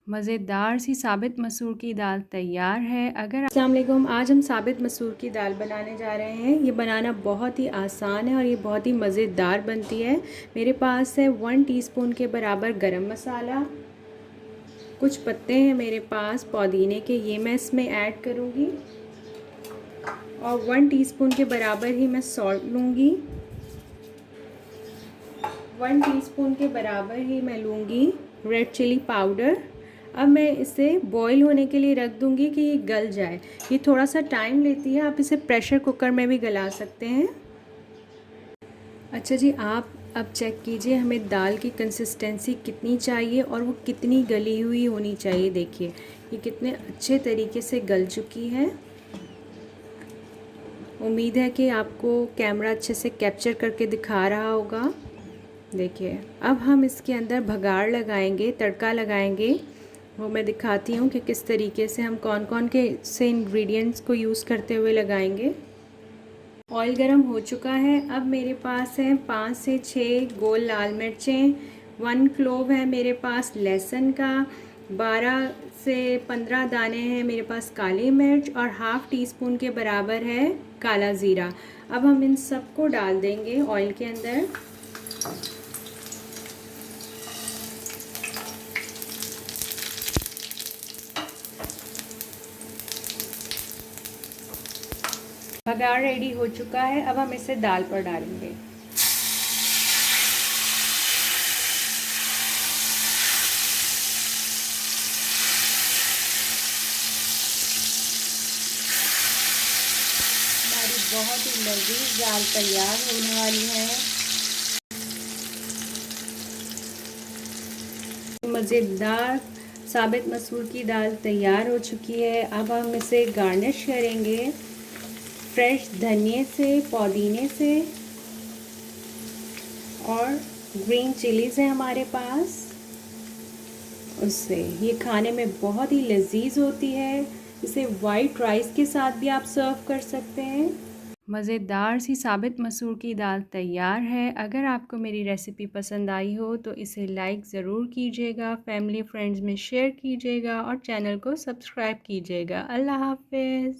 मज़ेदार सी साबित मसूर की दाल तैयार है। अस्सलाम वालेकुम, आज हम साबित मसूर की दाल बनाने जा रहे हैं। ये बनाना बहुत ही आसान है और ये बहुत ही मज़ेदार बनती है। मेरे पास है 1 टीस्पून के बराबर गरम मसाला, कुछ पत्ते हैं मेरे पास पुदीने के, ये मैं इसमें ऐड करूँगी और 1 टीस्पून के बराबर ही मैं सॉल्ट लूँगी। 1 टीस्पून के बराबर ही मैं लूँगी रेड चिली पाउडर। अब मैं इसे बॉईल होने के लिए रख दूँगी कि ये गल जाए। ये थोड़ा सा टाइम लेती है, आप इसे प्रेशर कुकर में भी गला सकते हैं। अच्छा जी, आप अब चेक कीजिए हमें दाल की कंसिस्टेंसी कितनी चाहिए और वो कितनी गली हुई होनी चाहिए। देखिए ये कितने अच्छे तरीके से गल चुकी है। उम्मीद है कि आपको कैमरा अच्छे से कैप्चर करके दिखा रहा होगा। देखिए अब हम इसके अंदर भगाड़ लगाएंगे, तड़का लगाएंगे। वो मैं दिखाती हूँ कि किस तरीके से हम कौन कौन के से इंग्रेडिएंट्स को यूज़ करते हुए लगाएंगे। ऑयल गरम हो चुका है। अब मेरे पास है 5 से 6 गोल लाल मिर्चें, 1 क्लोव है मेरे पास लहसुन का, 12 से 15 दाने हैं मेरे पास काली मिर्च और हाफ़ टी स्पून के बराबर है काला ज़ीरा। अब हम इन सबको डाल देंगे ऑयल के अंदर। भगाड़ रेडी हो चुका है। अब हम इसे दाल पर डालेंगे। हमारी बहुत ही लजीज दाल तैयार होने वाली है। मज़ेदार साबित मसूर की दाल तैयार हो चुकी है। अब हम इसे गार्निश करेंगे फ्रेश धनिए से, पुदीने से और ग्रीन चिलीज़ है हमारे पास, उससे। ये खाने में बहुत ही लजीज होती है। इसे वाइट राइस के साथ भी आप सर्व कर सकते हैं। मज़ेदार सी साबित मसूर की दाल तैयार है। अगर आपको मेरी रेसिपी पसंद आई हो तो इसे लाइक ज़रूर कीजिएगा, फैमिली फ्रेंड्स में शेयर कीजिएगा और चैनल को सब्सक्राइब कीजिएगा। अल्लाह हाफ़िज़।